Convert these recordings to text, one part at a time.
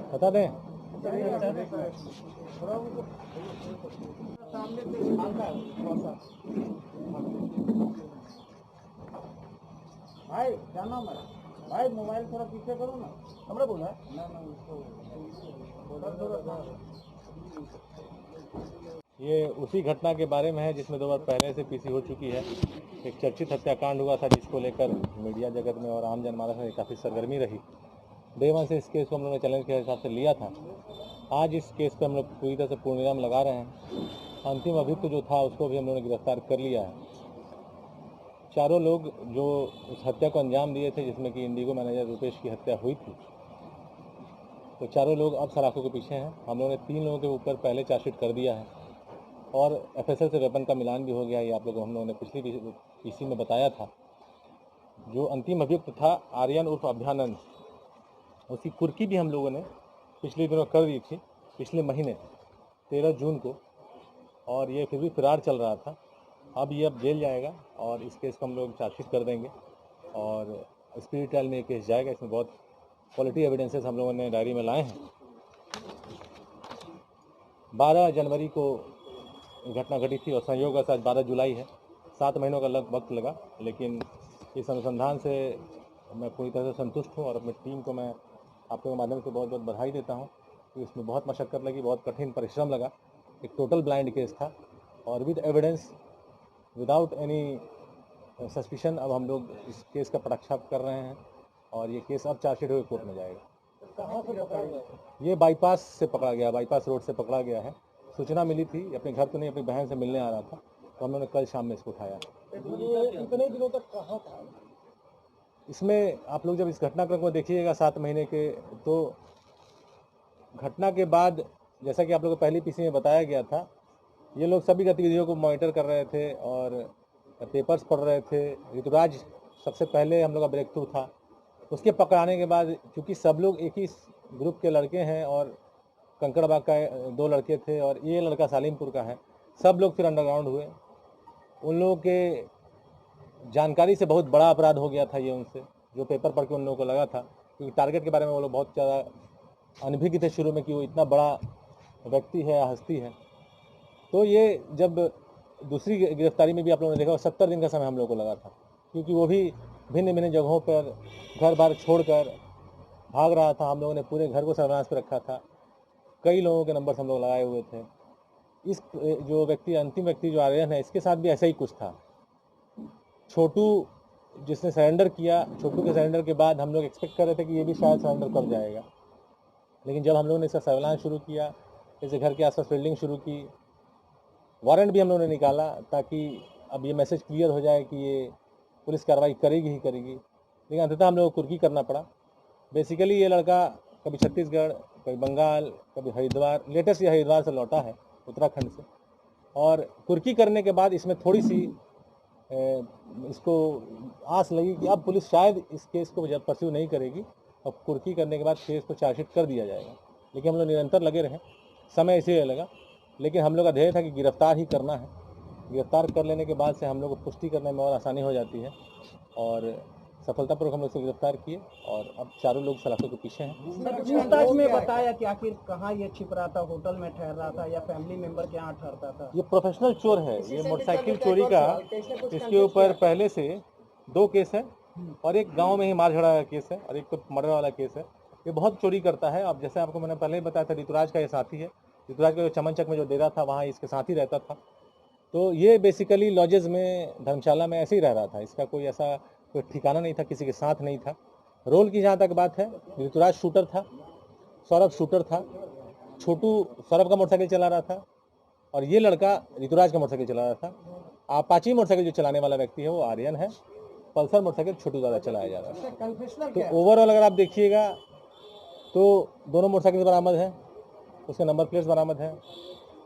बता दें भाई, क्या नाम है भाई? मोबाइल थोड़ा पीछे करो ना, हमरा बोला ना ये उसी घटना के बारे में है जिसमें 2 बार पहले से पीसी हो चुकी है। एक चर्चित हत्याकांड हुआ था जिसको लेकर मीडिया जगत में और आम जनमानस में काफ़ी सरगर्मी रही। डे वन से इस केस को हम लोगों ने चैलेंज के हिसाब से लिया था। आज इस केस पर हम लोग पूरी तरह से पूर्णविराम लगा रहे हैं। अंतिम अभियुक्त जो था उसको भी हम लोगों ने गिरफ्तार कर लिया है। चारों लोग जो उस हत्या को अंजाम दिए थे, जिसमें कि इंडिगो मैनेजर रुपेश की हत्या हुई थी, तो चारों लोग अब सलाखों के पीछे हैं। हम लोगों ने 3 लोगों के ऊपर पहले चार्जशीट कर दिया है और एफएसएल से वेपन का मिलान भी हो गया है। ये आप लोगों को हम लोगों ने पिछली पीसी में बताया था। जो अंतिम अभियुक्त था आर्यन उर्फ अभ्यानंद, उसकी कुर्की भी हम लोगों ने पिछले दिनों कर दी थी, पिछले महीने 13 जून को, और ये फिर भी फरार चल रहा था। अब जेल जाएगा और इस केस को हम लोग चार्जशीट कर देंगे और स्पीड ट्रायल में ये केस जाएगा। इसमें बहुत क्वालिटी एविडेंसेस हम लोगों ने डायरी में लाए हैं। 12 जनवरी को घटना घटी थी और संयोग से आज 12 जुलाई है। 7 महीनों का वक्त लगा, लेकिन इस अनुसंधान से मैं पूरी तरह से संतुष्ट हूँ और अपनी टीम को मैं आपके माध्यम से बहुत बहुत बधाई देता हूँ कि इसमें बहुत मशक्कत लगी, बहुत कठिन परिश्रम लगा। एक टोटल ब्लाइंड केस था और with evidence, without any suspicion अब हम लोग इस केस का पटाक्षेप कर रहे हैं और ये केस अब चार्जशीट होकर कोर्ट में जाएगा। कहाँ से पकड़ा गया? ये बाईपास से पकड़ा गया, बाईपास रोड से पकड़ा गया है। सूचना मिली थी, अपने घर तो नहीं, अपनी बहन से मिलने आ रहा था, तो हम लोगों ने कल शाम में इसको उठाया। इतने दिनों तक कहाँ था? इसमें आप लोग जब इस घटनाक्रम को देखिएगा 7 महीने के, तो घटना के बाद जैसा कि आप लोगों को पहली पीसी में बताया गया था, ये लोग सभी गतिविधियों को मॉनिटर कर रहे थे और पेपर्स पढ़ रहे थे। ऋतुराज सबसे पहले हम लोग का ब्रेक थ्रू था। उसके पकड़ाने के बाद, चूँकि सब लोग एक ही ग्रुप के लड़के हैं और कंकड़बाग का 2 लड़के थे और ये लड़का सालिमपुर का है, सब लोग फिर अंडरग्राउंड हुए। उन लोगों के जानकारी से बहुत बड़ा अपराध हो गया था ये उनसे, जो पेपर पढ़ के उन लोगों को लगा था, क्योंकि टारगेट के बारे में वो लोग बहुत ज़्यादा अनभिज्ञ थे शुरू में कि वो इतना बड़ा व्यक्ति है या हस्ती है। तो ये जब दूसरी गिरफ्तारी में भी आप लोगों ने देखा 70 दिन का समय हम लोगों को लगा था, क्योंकि वो भी भिन्न भिन्न जगहों पर घर बार छोड़कर भाग रहा था। हम लोगों ने पूरे घर को सर्विलांस पे रखा था। कई लोगों के नंबर हम लोग लगाए हुए थे। इस जो व्यक्ति, अंतिम व्यक्ति जो आर्यन है, इसके साथ भी ऐसा ही कुछ था। छोटू जिसने सरेंडर किया, छोटू के सरेंडर के बाद हम लोग एक्सपेक्ट कर रहे थे कि ये भी शायद सरेंडर कर जाएगा, लेकिन जब हम लोगों ने इसका सर्विलांस शुरू किया, इसे घर के आसपास फील्डिंग शुरू की, वारंट भी हम लोगों ने निकाला ताकि अब ये मैसेज क्लियर हो जाए कि ये पुलिस कार्रवाई करेगी ही करेगी, लेकिन अंततः हम लोगों को कुर्की करना पड़ा। बेसिकली ये लड़का कभी छत्तीसगढ़, कभी बंगाल, कभी हरिद्वार, लेटेस्ट ये हरिद्वार से लौटा है, उत्तराखंड से, और कुर्की करने के बाद इसमें थोड़ी सी इसको आस लगी कि अब पुलिस शायद इस केस को जब परस्यू नहीं करेगी, अब कुर्की करने के बाद केस को चार्जशीट कर दिया जाएगा। लेकिन हम लोग निरंतर लगे रहे, समय इसीलिए लगा, लेकिन हम लोग का ध्येय था कि गिरफ्तार ही करना है। गिरफ्तार कर लेने के बाद से हम लोग को पुष्टि करने में और आसानी हो जाती है और सफलतापूर्वक हम लोग से गिरफ्तार किए और अब चारों लोग सलाखों के पीछे हैं। पूछताछ में बताया कि आखिर कहाँ ये छिप रहा था, होटल में ठहर रहा था या फैमिली मेंबर के यहाँ ठहरता था? ये प्रोफेशनल चोर है। ये मोटरसाइकिल चोरी का इसके ऊपर पहले से 2 केस है और एक गांव में ही मार झगड़ा का केस है और एक तो मर्डर वाला केस है। ये बहुत चोरी करता है। अब जैसे आपको मैंने पहले ही बताया था, ऋतुराज का ये साथी है। ऋतुराज का जो चमनचक में जो डेरा था, वहाँ इसके साथ ही रहता था। तो ये बेसिकली लॉजेज में, धर्मशाला में ऐसे ही रह रहा था। इसका कोई ऐसा कोई ठिकाना नहीं था, किसी के साथ नहीं था। रोल की जहाँ तक बात है, ऋतुराज शूटर था, सौरभ शूटर था, छोटू सौरभ का मोटरसाइकिल चला रहा था और ये लड़का ऋतुराज का मोटरसाइकिल चला रहा था। अपाची मोटरसाइकिल जो चलाने वाला व्यक्ति है वो आर्यन है। पल्सर मोटरसाइकिल छोटू द्वारा चलाया जा रहा है। तो ओवरऑल अगर आप देखिएगा तो दोनों मोटरसाइकिल बरामद है, उसके नंबर प्लेट्स बरामद है,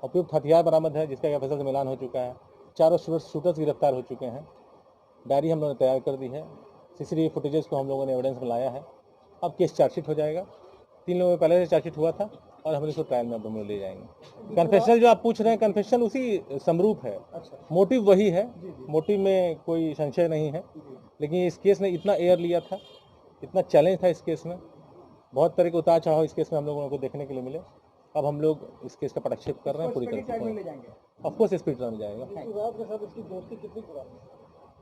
उपयुक्त हथियार बरामद है जिसका एफएसएल से मिलान हो चुका है। चारों शूटर्स गिरफ्तार हो चुके हैं। डायरी हम लोगों ने तैयार कर दी है। सीसीटीवी फुटेजेस को हम लोगों ने एविडेंस में लाया है। अब केस चार्जशीट हो जाएगा। 3 लोगों में पहले से चार्जशीट हुआ था, और हम इसको ट्रायल में अब हम लोग ले जाएंगे। कन्फेशनल जो आप पूछ रहे हैं, कन्फेशनल उसी समरूप है, मोटिव वही है, मोटिव में कोई संशय नहीं है। लेकिन इस केस ने इतना एयर लिया था, इतना चैलेंज था इस केस में, बहुत तरह के उतार चढ़ाव इस केस में हम लोगों को देखने के लिए मिले। अब हम लोग इस केस का पटाक्षेप कर रहे हैं पूरी तरह से। ऑफकोर्स स्पीड ट्रायल में जाएगा।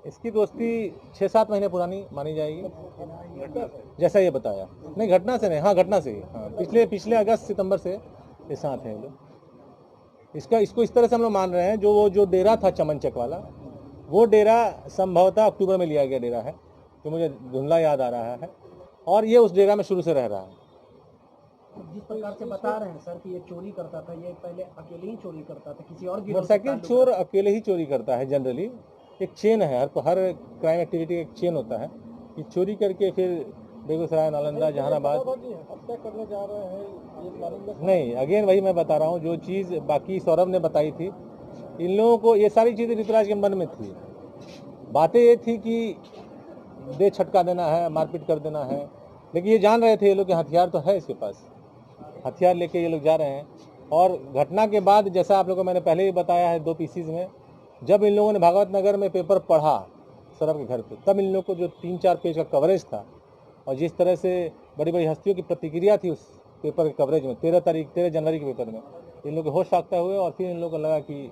इसकी दोस्ती 6-7 महीने पुरानी मानी जाएगी, जैसा ये बताया। नहीं, घटना से नहीं, हाँ घटना से ही, हाँ पिछले अगस्त सितंबर से ये साथ हैं ये लोग। इसको इस तरह से हम लोग मान रहे हैं, जो डेरा था चमनचक वाला, वो डेरा संभवतः अक्टूबर में लिया गया डेरा है, जो मुझे धुंधला याद आ रहा है, और ये उस डेरा में शुरू से रह रहा है। जिस प्रकार से बता रहे हैं सर कि ये चोरी करता था, ये पहले अकेले ही चोरी करता था, किसी और मोटरसाइकिल चोर अकेले ही चोरी करता है जनरली, एक चेन है, हर क्राइम एक्टिविटी एक चेन होता है कि चोरी करके फिर बेगूसराय, नालंदा, जहानाबाद हत्या करने जा रहे हैं। नहीं, अगेन वही मैं बता रहा हूँ, जो चीज़ बाकी सौरभ ने बताई थी, इन लोगों को ये सारी चीज़ें ऋतुराज के मन में थी। बातें ये थी कि दे छटका देना है, मारपीट कर देना है, लेकिन ये जान रहे थे ये लोग कि हथियार तो है इसके पास, हथियार लेके ये लोग जा रहे हैं। और घटना के बाद, जैसा आप लोगों को मैंने पहले ही बताया है 2 पीसीज में, जब इन लोगों ने भागवत नगर में पेपर पढ़ा सौरभ के घर पे, तब इन लोग को जो 3-4 पेज का कवरेज था, और जिस तरह से बड़ी बड़ी हस्तियों की प्रतिक्रिया थी उस पेपर के कवरेज में, 13 जनवरी के पेपर में, इन लोग के होश फाख्ता हुए। और फिर इन लोग को लगा कि,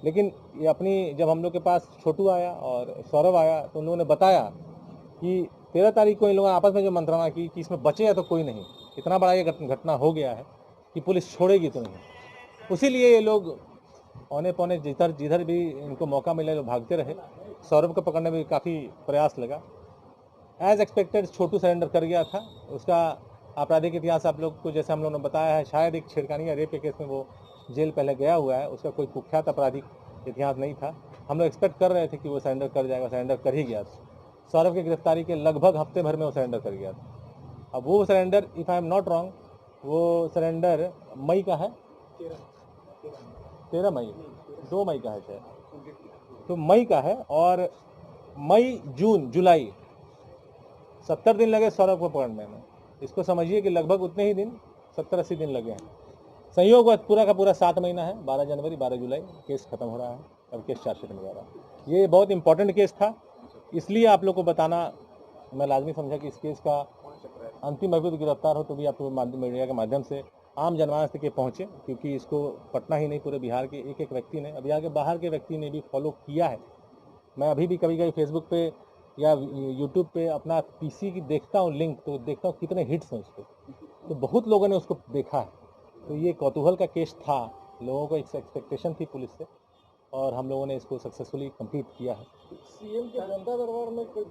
लेकिन ये अपनी, जब हम लोग के पास छोटू आया और सौरभ आया, तो उन लोगों ने बताया कि 13 तारीख को इन लोगों ने आपस में जो मंत्रणा की कि इसमें बचेगा तो कोई नहीं, इतना बड़ा ये घटना हो गया है कि पुलिस छोड़ेगी तो नहीं। उसीलिए ये लोग औने पौने जिधर भी इनको मौका मिले लोग भागते रहे। सौरभ को पकड़ने में काफ़ी प्रयास लगा। एज एक्सपेक्टेड छोटू सरेंडर कर गया था। उसका आपराधिक इतिहास आप लोग को जैसे हम लोगों ने बताया है, शायद एक छेड़खानी या रेप के केस में वो जेल पहले गया हुआ है, उसका कोई कुख्यात आपराधिक इतिहास नहीं था। हम लोग एक्सपेक्ट कर रहे थे कि वो सरेंडर कर जाएगा, सरेंडर कर ही गया था। सौरभ की गिरफ्तारी के लगभग हफ्ते भर में वो सरेंडर कर गया था। अब वो surrender, if I am not wrong, वो सरेंडर मई का है, 13 मई, 2 मई का है शायद, तो मई का है। और मई, जून, जुलाई, 70 दिन लगे सौरभ को पकड़ने में। इसको समझिए कि लगभग उतने ही दिन, 70-80 दिन लगे हैं। संयोग पूरा का पूरा 7 महीना है, 12 जनवरी 12 जुलाई केस खत्म हो रहा है। अब केस चार्जशीट में जा रहा है। ये बहुत इंपॉर्टेंट केस था, इसलिए आप लोग को बताना मैं लाजमी समझा कि इस केस का अंतिम अभी गिरफ्तार हो तो भी आप मीडिया के माध्यम से आम जनमानस तक पहुँचे, क्योंकि इसको पटना ही नहीं पूरे बिहार के एक व्यक्ति ने, बिहार के बाहर के व्यक्ति ने भी फॉलो किया है। मैं अभी भी कभी कभी फेसबुक पे या यूट्यूब पे अपना पीसी की देखता हूँ लिंक, तो देखता हूँ कितने हिट्स हैं उसके, तो बहुत लोगों ने उसको देखा है। तो ये कौतूहल का केस था, लोगों को एक एक्सपेक्टेशन थी पुलिस से, और हम लोगों ने इसको सक्सेसफुली कंप्लीट किया है। सीएम के जनता दरबार में कोई